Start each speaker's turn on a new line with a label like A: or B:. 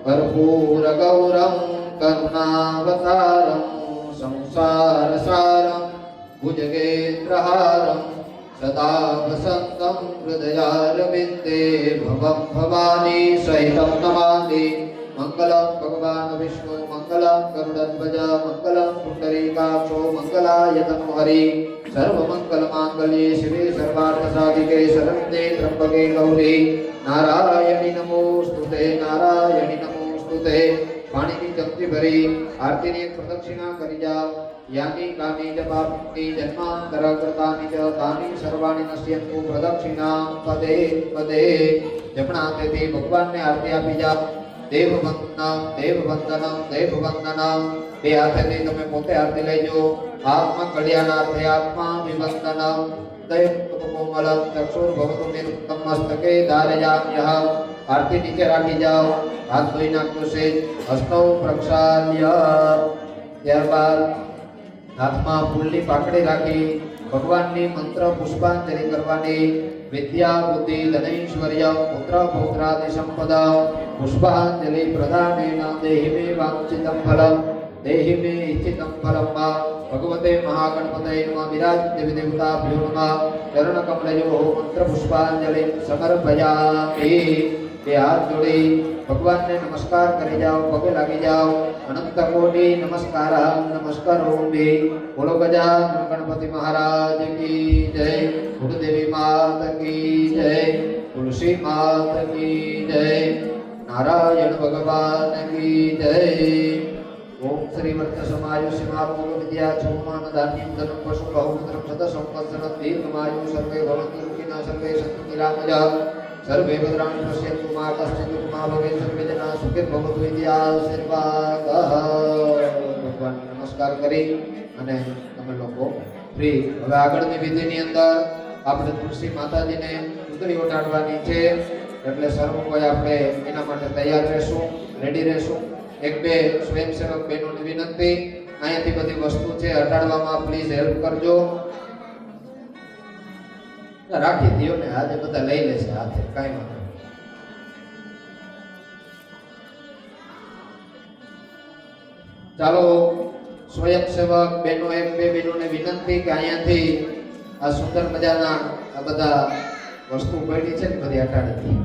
A: कर्पूरगौरं करुणावतारं संसारसारं भुजगेन्द्रहारं सदा वसन्तं हृदयारविन्दे भवं भवानी सहितं नमामि। मंगलम भगवान विष्णु मंगलम गरुड़ध्वज मंगलम पुंडरीकाक्षो मंगलाय तनोहरि सर्वमंगल मांगल्ये शिवे सर्वार्थ साधिके शरण्ये त्र्यंबके गौरी नारायणी नमोस्तुते नारायणी नमोस्तुते। पाणीनी चमची भरी आरतीनी एक प्रदक्षिणा करी जाओ। यानी कामी च पापी जन्मांतर कृतानि च तानि सर्वाणि नश्यन्तु प्रदक्षिणा पदे पदे। जमणा हाथेथी भगवानने आरती आपी जाओ। देववंदनम देववंदनम देववंदनम बे हाथेथी तमे पोते आरती लेजो। आत्मा कल्याणार्थे आत्मा विवंदनम दैवकोमलम चक्षुर्भवतु निरुक्तम मस्तके धारयाम्यः। आरती नीचे राखी जाओ। हाथ धोई नाखो से हस्तौ प्रक्षाल्य ત્યારબાદ હાથમાં ફૂલની પાકડી રાખી ભગવાનની મંત્ર પુષ્પાંજલિ કરવાની। વિદ્યા બુદ્ધિ ધનૈશ્વર્ય પુત્ર પૌત્રાદિ સંપદા પુષ્પાંજલિ પ્રદાનેન દેહિ મે વાંછિतं ફલમ દેહિ મે ઇચ્છિतं ફલમ વા। ભગવતે મહાગણપતये નમઃ વિરાજતે દેવતાભ્યો નમઃ। ચરણ કમલયો મંત્ર પુષ્પાંજલિ સમર્પયામિ। બે હાથ જોડી ભગવાનને નમસ્કાર કરી જાઓ, પગે લાગી જાઓ। अनंत कोटि नमस्कार नमस्कारोमि। बोलो गजानन गणपति महाराज की जय। गुरुदेवी मात की जय। तुलसी मात की जय। नारायण भगवान की जय। ओम श्री वर्त समायुष्यमारोग विद्या चौमान धान्यं धनं पशु बहुपुत्रं शत संवत्सरं दीर्घमायु सर्वे भवन्तु सुखिनः सर्वे सन्तु निरामयाः सर्वे भद्राणि पश्यन्तु मा कश्चित् दुःखं मा भवेत् सर्वे जनाः सुखिर्भवन्तु इति आशीर्वादः। भगवान नमस्कार करी અને તમે લોકો ફ્રી। હવે આગળની વિધિની અંદર આપણે તુલસી માતાજીને ચૂંદડી ઓઢાડવાની છે, એટલે સર્વ કોઈ આપણે એના માટે તૈયાર રહેશું, રેડી રહેશું। એક બે સ્વયંસેવક બહેનોની વિનંતી, અહીંયાથી બધી વસ્તુ છે હટાડવામાં પ્લીઝ હેલ્પ કરજો। રાખી દો ને, આજે બધા લઈ લેશે હાથે, કાંઈ વાંધો નહીં। ચાલો સ્વયંસેવક બહેનો એક બે બહેનોને વિનંતી કે અહીંયાથી આ સુંદર મજાના આ બધા વસ્તુ પડી છે ને બધી હટાડી દી।